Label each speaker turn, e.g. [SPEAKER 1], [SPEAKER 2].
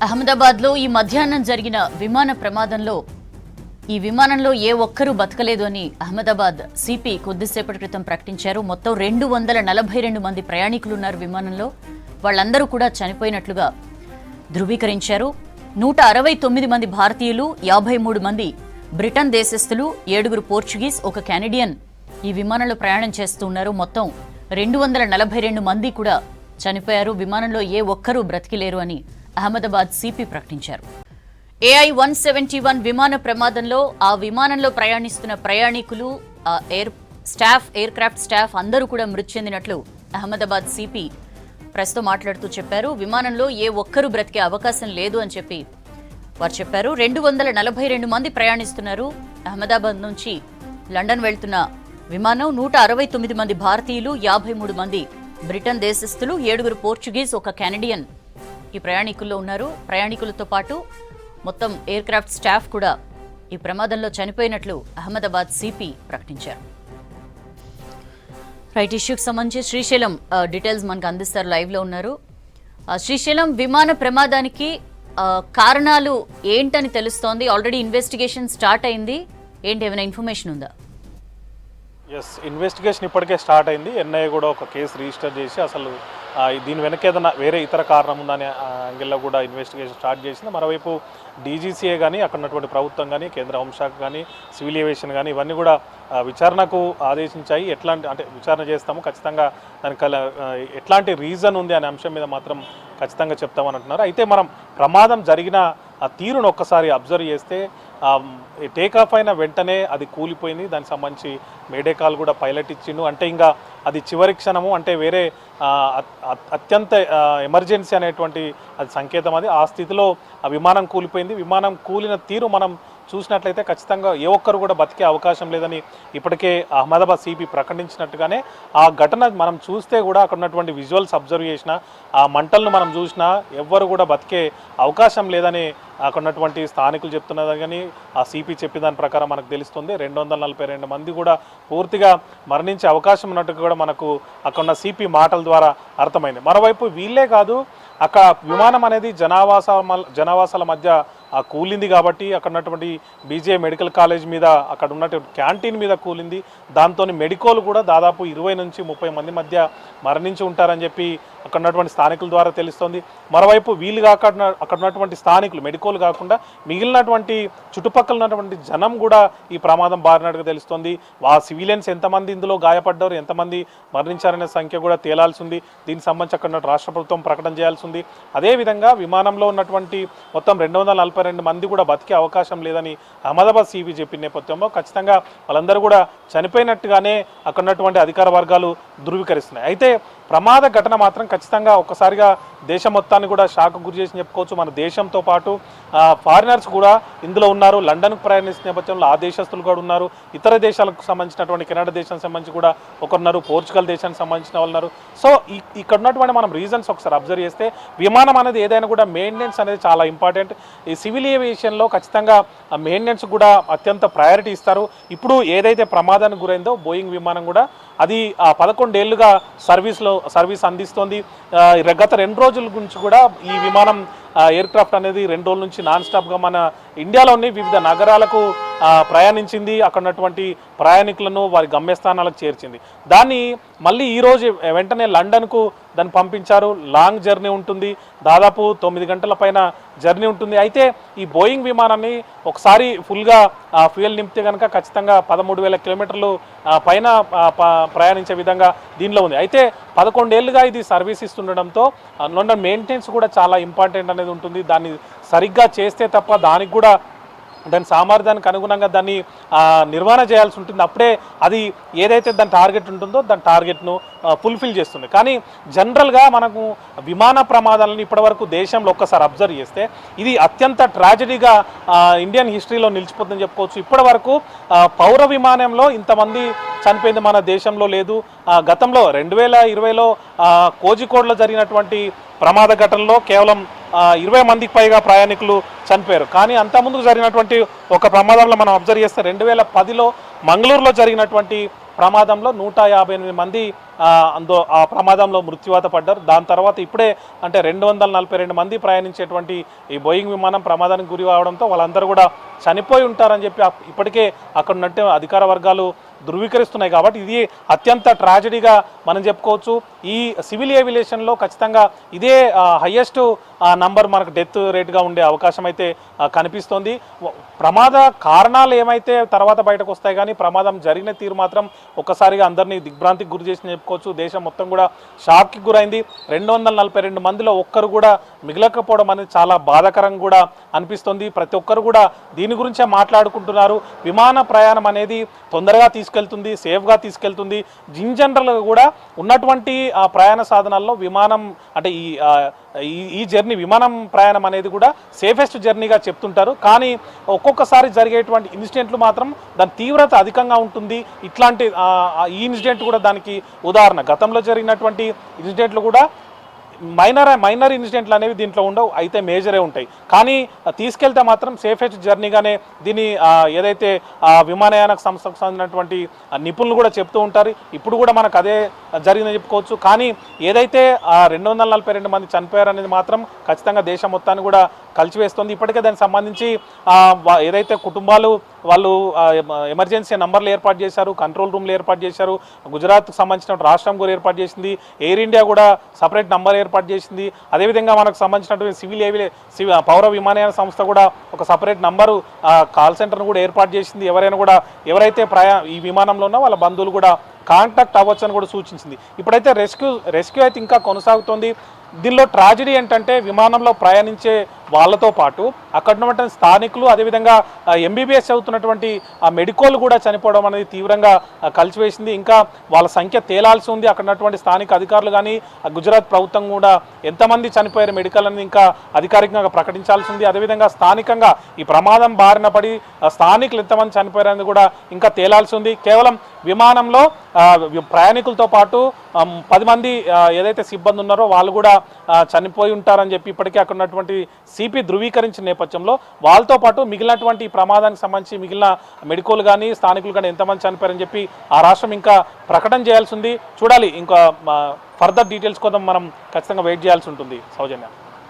[SPEAKER 1] అహ్మదాబాద్లో ఈ మధ్యాహ్నం జరిగిన విమాన ప్రమాదంలో ఈ విమానంలో ఏ ఒక్కరూ బతకలేదు అని అహ్మదాబాద్ సిపి కొద్దిసేపటి క్రితం ప్రకటించారు. మొత్తం 242 మంది ప్రయాణికులు ఉన్నారు విమానంలో. వాళ్ళందరూ కూడా చనిపోయినట్లుగా ధృవీకరించారు. 169 మంది భారతీయులు, 53 మంది బ్రిటన్ దేశస్థులు, 7 పోర్చుగీస్, 1 కెనడియన్ ఈ విమానంలో ప్రయాణం చేస్తూ ఉన్నారు. మొత్తం 242 మంది కూడా చనిపోయారు. విమానంలో ఏ ఒక్కరూ బ్రతికిలేరు అని అహ్మదాబాద్ సిపి ప్రకటించారు. AI-171 విమాన ప్రమాదంలో ఆ విమానంలో ప్రయాణిస్తున్న ప్రయాణికులు, ఎయిర్ క్రాఫ్ట్ స్టాఫ్ అందరూ కూడా మృతి చెందినట్లు అహ్మదాబాద్ సిపి ప్రస్తుతం మాట్లాడుతూ చెప్పారు. విమానంలో ఏ ఒక్కరూ బ్రతికే అవకాశం లేదు అని చెప్పి వారు చెప్పారు. 242 మంది ప్రయాణిస్తున్నారు. అహ్మదాబాద్ నుంచి లండన్ వెళ్తున్న విమానం 169 మంది భారతీయులు, 53 మంది బ్రిటన్ దేశస్థులు, 7 పోర్చుగీస్, 1 కెనడియన్ ఈ ప్రయాణికుల్లో ఉన్నారు. ప్రయాణికులతో పాటు మొత్తం ఎయిర్ క్రాఫ్ట్ స్టాఫ్ కూడా ఈ ప్రమాదంలో చనిపోయినట్లు అహ్మదాబాద్ సిపి ప్రకటించారు. రైట్, ఇష్యూకి సంబంధించి శ్రీశైలం డీటెయిల్స్ మనకు అందిస్తారు, లైవ్ లో ఉన్నారు. శ్రీశైలం విమాన ప్రమాదానికి కారణాలు ఏంటని తెలుస్తోంది? ఆల్రెడీ ఇన్వెస్టిగేషన్ స్టార్ట్ అయింది, ఏంటి ఏమైనా ఇన్ఫర్మేషన్ ఉందా?
[SPEAKER 2] ఎస్, ఇన్వెస్టిగేషన్ ఇప్పటికే స్టార్ట్ అయింది. ఎన్ఐఏ కూడా ఒక కేసు రిజిస్టర్ చేసి అసలు దీని వెనక ఏదైనా వేరే ఇతర కారణం ఉందనే యాంగిల్లో కూడా ఇన్వెస్టిగేషన్ స్టార్ట్ చేసింది. మరోవైపు డీజీసీఏ కానీ, అక్కడ ఉన్నటువంటి ప్రభుత్వం కానీ, కేంద్ర హోంశాఖ కానీ, సివిల్ ఏవియేషన్ కానీ ఇవన్నీ కూడా విచారణకు ఆదేశించాయి. అంటే విచారణ చేస్తాము, ఖచ్చితంగా దానికి ఎట్లాంటి రీజన్ ఉంది అనే అంశం మీద మాత్రం ఖచ్చితంగా చెప్తామని అంటున్నారు. అయితే మనం ప్రమాదం జరిగిన ఆ తీరును ఒక్కసారి అబ్జర్వ్ చేస్తే టేకాఫ్ అయిన వెంటనే అది కూలిపోయింది. దానికి సంబంధించి మేడే కాల్ కూడా పైలట్ ఇచ్చిండు. అంటే ఇంకా అది చివరి క్షణము, అంటే వేరే అత్యంత ఎమర్జెన్సీ అనేటువంటి అది సంకేతం. అది ఆ స్థితిలో ఆ విమానం కూలిపోయింది. విమానం కూలిన తీరు మనం చూసినట్లయితే ఖచ్చితంగా ఏ ఒక్కరు కూడా బతికే అవకాశం లేదని ఇప్పటికే అహ్మదాబాద్ సిపి ప్రకటించినట్టుగానే ఆ ఘటన మనం చూస్తే కూడా అక్కడ ఉన్నటువంటి విజువల్స్ అబ్జర్వ్ చేసినా, ఆ మంటలను మనం చూసినా ఎవ్వరు కూడా బతికే అవకాశం లేదని అక్కడ ఉన్నటువంటి స్థానికులు చెప్తున్నది. కానీ ఆ సిపి చెప్పిన దాని ప్రకారం మనకు తెలుస్తుంది 242 మంది కూడా పూర్తిగా మరణించే అవకాశం ఉన్నట్టుగా కూడా మనకు అక్కడ ఉన్న సిపి మాటల ద్వారా అర్థమైంది. మరోవైపు వీళ్ళే కాదు, అక్కడ విమానం అనేది జనావాసాల మధ్య కూలింది కాబట్టి అక్కడ ఉన్నటువంటి బీజే మెడికల్ కాలేజ్ మీద, అక్కడ ఉన్నటువంటి క్యాంటీన్ మీద కూలింది. దాంతో మెడికోలు కూడా దాదాపు 20 నుంచి 30 మంది మధ్య మరణించి ఉంటారని చెప్పి అక్కడ ఉన్నటువంటి స్థానికుల ద్వారా తెలుస్తోంది. మరోవైపు వీళ్ళు కాకుండా అక్కడ ఉన్నటువంటి స్థానికులు, మెడికోలు కాకుండా మిగిలినటువంటి చుట్టుపక్కల ఉన్నటువంటి జనం కూడా ఈ ప్రమాదం బారినట్టుగా తెలుస్తోంది. ఆ సివిలియన్స్ ఎంతమంది ఇందులో గాయపడ్డారు, ఎంతమంది మరణించారనే సంఖ్య కూడా తేలాల్సి ఉంది. దీనికి సంబంధించి అక్కడ రాష్ట్ర ప్రభుత్వం ప్రకటన చేయాల్సి ఉంది. అదేవిధంగా విమానంలో ఉన్నటువంటి మొత్తం 242 మంది కూడా బతికే అవకాశం లేదని అహ్మదాబాద్ సిపి చెప్పిన నేపథ్యంలో ఖచ్చితంగా వాళ్ళందరూ కూడా చనిపోయినట్టుగానే అక్కడ ఉన్నటువంటి అధికార వర్గాలు ధృవీకరిస్తున్నాయి. అయితే ప్రమాద ఘటన మాత్రం ఖచ్చితంగా ఒక్కసారిగా దేశం మొత్తాన్ని కూడా షాక్ గురి చేసి చెప్పుకోవచ్చు. మన దేశంతో పాటు ఫారినర్స్ కూడా ఇందులో ఉన్నారు. లండన్కు ప్రయాణిస్తున్న నేపథ్యంలో ఆ దేశస్తులు కూడా ఉన్నారు. ఇతర దేశాలకు సంబంధించినటువంటి కెనడా దేశానికి సంబంధించి కూడా ఒకరున్నారు, పోర్చుగల్ దేశానికి సంబంధించిన వాళ్ళు ఉన్నారు. సో ఇక్కడ ఉన్నటువంటి మనం రీజన్స్ ఒకసారి అబ్జర్వ్ చేస్తే విమానం అనేది ఏదైనా కూడా మెయింటెనెన్స్ అనేది చాలా ఇంపార్టెంట్. ఈ సివిల్ ఏవియేషన్లో ఖచ్చితంగా మెయింటెనెన్స్ కూడా అత్యంత ప్రయారిటీ ఇస్తారు. ఇప్పుడు ఏదైతే ప్రమాదానికి గురైందో బోయింగ్ విమానం కూడా అది 11 ఏళ్లుగా సర్వీస్ అందిస్తోంది. గత 2 రోజుల గురించి కూడా ఈ విమానం ఎయిర్ క్రాఫ్ట్ అనేది 2 రోజుల నుంచి నాన్ స్టాప్గా మన ఇండియాలోని వివిధ నగరాలకు ప్రయాణించింది. అక్కడ ఉన్నటువంటి ప్రయాణికులను వారి గమ్యస్థానాలకు చేర్చింది. దాన్ని మళ్ళీ ఈరోజు వెంటనే లండన్కు దాన్ని పంపించారు. లాంగ్ జర్నీ ఉంటుంది, దాదాపు 9 గంటల పైన జర్నీ ఉంటుంది. అయితే ఈ బోయింగ్ విమానాన్ని ఒకసారి ఫుల్గా ఫ్యూయల్ నింపితే కనుక ఖచ్చితంగా 13,000 కిలోమీటర్లు పైన ప్రయాణించే విధంగా దీనిలో ఉంది. అయితే 11 ఏళ్ళుగా ఇది సర్వీస్ ఇస్తుండడంతో లండన్ మెయింటెనెన్స్ కూడా చాలా ఇంపార్టెంట్ అనేది ఉంటుంది. దాన్ని సరిగ్గా చేస్తే తప్ప దానికి కూడా దాని సామర్థ్యానికి అనుగుణంగా దాన్ని నిర్వహణ చేయాల్సి ఉంటుంది. అప్పుడే అది ఏదైతే దాని టార్గెట్ ఉంటుందో దాని టార్గెట్ను ఫుల్ఫిల్ చేస్తుంది. కానీ జనరల్గా మనకు విమాన ప్రమాదాలను ఇప్పటివరకు దేశంలో ఒక్కసారి అబ్జర్వ్ చేస్తే ఇది అత్యంత ట్రాజడీగా ఇండియన్ హిస్టరీలో నిలిచిపోతుందని చెప్పుకోవచ్చు. ఇప్పటి వరకు పౌర విమానంలో ఇంతమంది చనిపోయింది మన దేశంలో లేదు. గతంలో 2020లో కోజికోడ్లో జరిగినటువంటి ప్రమాద ఘటనలో కేవలం 20 మందికి పైగా ప్రయాణికులు చనిపోయారు. కానీ అంతకుముందు జరిగినటువంటి ఒక ప్రమాదంలో మనం అబ్జర్వ్ చేస్తే 2010లో మంగళూరులో జరిగినటువంటి ప్రమాదంలో 158 మంది ఆ ప్రమాదంలో మృత్యువాత పడ్డారు. దాని తర్వాత ఇప్పుడే అంటే 242 మంది ప్రయాణించేటువంటి ఈ బోయింగ్ విమానం ప్రమాదానికి గురి కావడంతో వాళ్ళందరూ కూడా చనిపోయి ఉంటారని చెప్పి ఇప్పటికే అక్కడ ఉన్నట్టు అధికార వర్గాలు ధృవీకరిస్తున్నాయి. కాబట్టి ఇది అత్యంత ట్రాజడీగా మనం చెప్పుకోవచ్చు. ఈ సివిల్ ఏవియేషన్లో ఖచ్చితంగా ఇదే హయ్యెస్ట్ నంబర్ మనకు డెత్ రేట్గా ఉండే అవకాశం అయితే కనిపిస్తోంది. ప్రమాద కారణాలు ఏమైతే తర్వాత బయటకు వస్తాయి, కానీ ప్రమాదం జరిగిన తీరు మాత్రం ఒక్కసారిగా అందరినీ దిగ్భ్రాంతికి గురి చేసి చెప్పుకోవచ్చు. దేశం మొత్తం కూడా షాక్కి గురైంది. 242 మందిలో ఒక్కరు కూడా మిగలకపోవడం అనేది చాలా బాధాకరంగా కూడా అనిపిస్తుంది. ప్రతి ఒక్కరు కూడా దీని గురించే మాట్లాడుకుంటున్నారు. విమాన ప్రయాణం అనేది తొందరగా తీసుకెళ్తుంది, సేఫ్గా తీసుకెళ్తుంది. ఇన్ జనరల్గా కూడా ఉన్నటువంటి ప్రయాణ సాధనాల్లో విమానం అంటే ఈ జర్నీ విమానం ప్రయాణం అనేది కూడా సేఫెస్ట్ జర్నీగా చెప్తుంటారు. కానీ ఒక్కొక్కసారి జరిగేటువంటి ఇన్సిడెంట్లు మాత్రం దాని తీవ్రత అధికంగా ఉంటుంది. ఇట్లాంటి ఈ ఇన్సిడెంట్ కూడా దానికి ఉదాహరణ. గతంలో జరిగినటువంటి ఇన్సిడెంట్లు కూడా మైనర్ ఇన్సిడెంట్లు అనేవి దీంట్లో ఉండవు, అయితే మేజరే ఉంటాయి. కానీ తీసుకెళ్తే మాత్రం సేఫెస్ట్ జర్నీగానే దీన్ని ఏదైతే విమానయాన సంస్థకు సంబంధించినటువంటి నిపుణులు కూడా చెప్తూ ఉంటారు. ఇప్పుడు కూడా మనకు అదే జరిగిందని చెప్పుకోవచ్చు. కానీ ఏదైతే 242 మంది చనిపోయారనేది మాత్రం ఖచ్చితంగా దేశం మొత్తాన్ని కూడా కలిసివేస్తుంది. ఇప్పటికే దానికి సంబంధించి ఏదైతే కుటుంబాలు వాళ్ళు ఎమర్జెన్సీ నంబర్లు ఏర్పాటు చేశారు, కంట్రోల్ రూమ్లు ఏర్పాటు చేశారు. గుజరాత్కు సంబంధించిన రాష్ట్రం కూడా ఏర్పాటు చేసింది. ఎయిర్ ఇండియా కూడా సపరేట్ నంబర్ ఏర్పాటు చేసింది. అదేవిధంగా మనకు సంబంధించినటువంటి పౌర విమానయాన సంస్థ కూడా ఒక సపరేట్ నంబరు కాల్ సెంటర్ను కూడా ఏర్పాటు చేసింది. ఎవరైతే ఈ విమానంలో ఉన్నా వాళ్ళ బంధువులు కూడా కాంటాక్ట్ అవ్వచ్చు అని కూడా సూచించింది. ఇప్పుడైతే రెస్క్యూ అయితే ఇంకా కొనసాగుతోంది. దీనిలో ట్రాజడీ ఏంటంటే విమానంలో ప్రయాణించే వాళ్ళతో పాటు అక్కడ ఉన్నటువంటి స్థానికులు, అదేవిధంగా ఎంబీబీఎస్ చదువుతున్నటువంటి మెడికోలు కూడా చనిపోవడం అనేది తీవ్రంగా కలిసివేసింది. ఇంకా వాళ్ళ సంఖ్య తేలాల్సి ఉంది. అక్కడ ఉన్నటువంటి స్థానిక అధికారులు కానీ గుజరాత్ ప్రభుత్వం కూడా ఎంతమంది చనిపోయారు మెడికల్ అనేది ఇంకా అధికారికంగా ప్రకటించాల్సి ఉంది. అదేవిధంగా స్థానికంగా ఈ ప్రమాదం బారిన పడి స్థానికులు ఎంతమంది చనిపోయారు అనేది కూడా ఇంకా తేలాల్సి ఉంది. కేవలం విమానంలో ప్రయాణికులతో పాటు 10 మంది ఏదైతే సిబ్బంది ఉన్నారో వాళ్ళు కూడా చనిపోయి ఉంటారని చెప్పి ఇప్పటికే అక్కడ ఉన్నటువంటి సిపి ధృవీకరించిన నేపథ్యంలో వాళ్ళతో పాటు మిగిలినటువంటి ప్రమాదానికి సంబంధించి మిగిలిన మెడికోలు కానీ స్థానికులు కానీ ఎంతమంది చనిపోయారని చెప్పి ఆ రాష్ట్రం ఇంకా ప్రకటన చేయాల్సి ఉంది. చూడాలి, ఇంకా ఫర్దర్ డీటెయిల్స్ కోసం మనం ఖచ్చితంగా వెయిట్ చేయాల్సి ఉంటుంది. సౌజన్య.